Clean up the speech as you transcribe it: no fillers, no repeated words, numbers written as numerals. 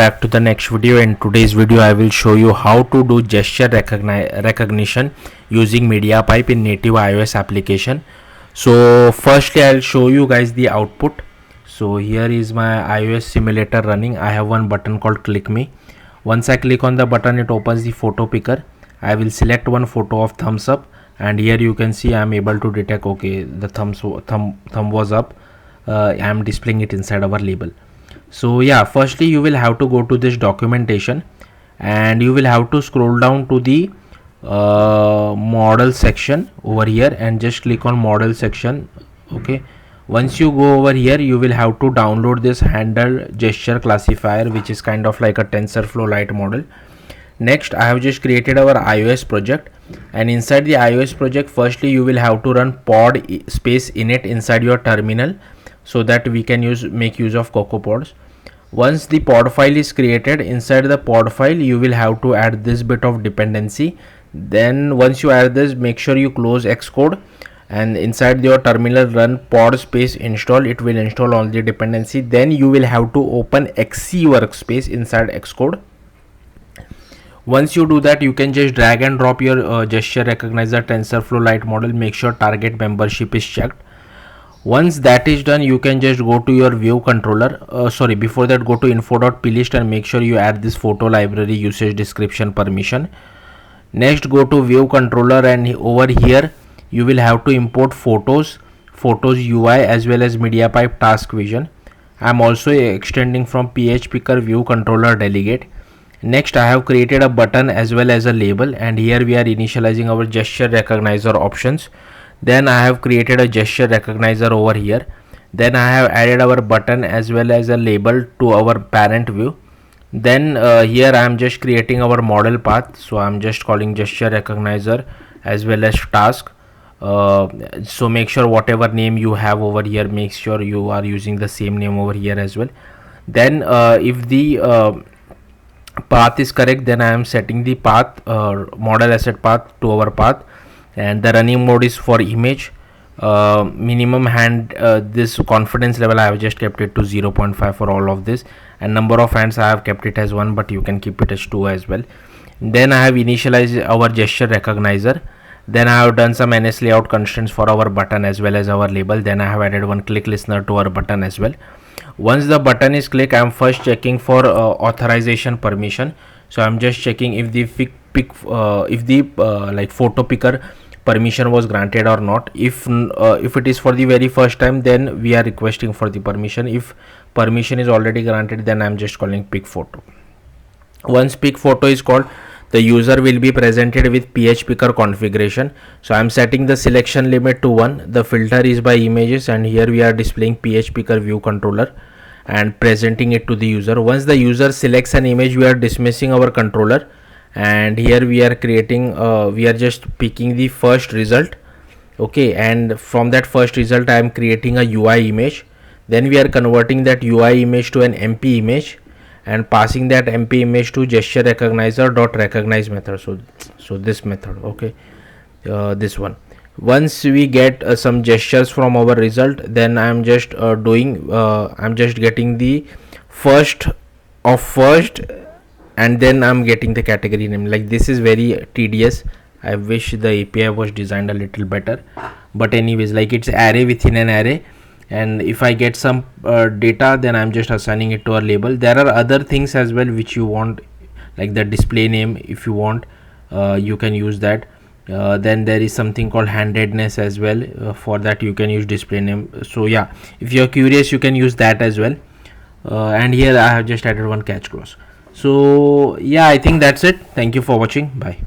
back to the next video. In today's video I will show you how to do gesture recognition using MediaPipe in native iOS application. So firstly I'll show you guys the output. So here is my iOS simulator running. I have one button called click me. Once I click on the button, it opens the photo picker. I will select one photo of thumbs up, and here you can see I am able to detect okay the thumb was up. I am displaying it inside our label. So yeah, firstly you will have to go to this documentation and you will have to scroll down to the model section over here and just click on model section. Okay, once you go over here you will have to download this handle gesture classifier, which is kind of like a TensorFlow Lite model. Next, I have just created our iOS project, and inside the iOS project firstly you will have to run pod space init inside your terminal so that we can make use of CocoaPods. Once the pod file is created, inside the pod file you will have to add this bit of dependency. Then once you add this, make sure you close Xcode and inside your terminal run pod space install. It will install all the dependency. Then you will have to open XC workspace inside Xcode. Once you do that, you can just drag and drop your gesture recognizer TensorFlow Lite model. Make sure target membership is checked. Once that is done, you can just go to your view controller. Before that, go to info.plist and make sure you add this photo library usage description permission. Next, go to view controller, and over here you will have to import photos UI as well as MediaPipe task vision. I am also extending from PHPicker view controller delegate. Next, I have created a button as well as a label, and here we are initializing our gesture recognizer options. Then I have created a gesture recognizer over here. Then I have added our button as well as a label to our parent view. Then here I am just creating our model path. So I am just calling gesture recognizer as well as task. So make sure whatever name you have over here, make sure you are using the same name over here as well. Then if the path is correct, then I am setting the path model asset path to our path, and the running mode is for image. Minimum hand this confidence level I have just kept it to 0.5 for all of this, and number of hands I have kept it as 1, but you can keep it as 2 as well. Then I have initialized our gesture recognizer. Then I have done some NS layout constraints for our button as well as our label. Then I have added one click listener to our button as well. Once the button is clicked, I am first checking for authorization permission. So I am just checking if the photo picker permission was granted or not. If it is for the very first time, then we are requesting for the permission. If permission is already granted, then I am just calling pick photo. Once pick photo is called, the user will be presented with PHPicker configuration. So I am setting the selection limit to 1. The filter is by images, and here we are displaying PHPicker view controller and presenting it to the user. Once the user selects an image, we are dismissing our controller, and here we are creating we are just picking the first result. Okay, and from that first result I am creating a UI image. Then we are converting that UI image to an MP image and passing that MP image to gesture recognizer dot recognize method. So this method, okay, this one. Once we get some gestures from our result, then I am just I'm just getting the first of first, and then I'm getting the category name. Like, this is very tedious. I wish the API was designed a little better, but anyways, like, it's array within an array, and if I get some data, then I'm just assigning it to a label. There are other things as well which you want, like the display name. If you want, you can use that. Then there is something called handedness as well. For that you can use display name. So yeah, if you're curious, you can use that as well. And here I have just added one catch clause. So yeah, I think that's it. Thank you for watching. Bye.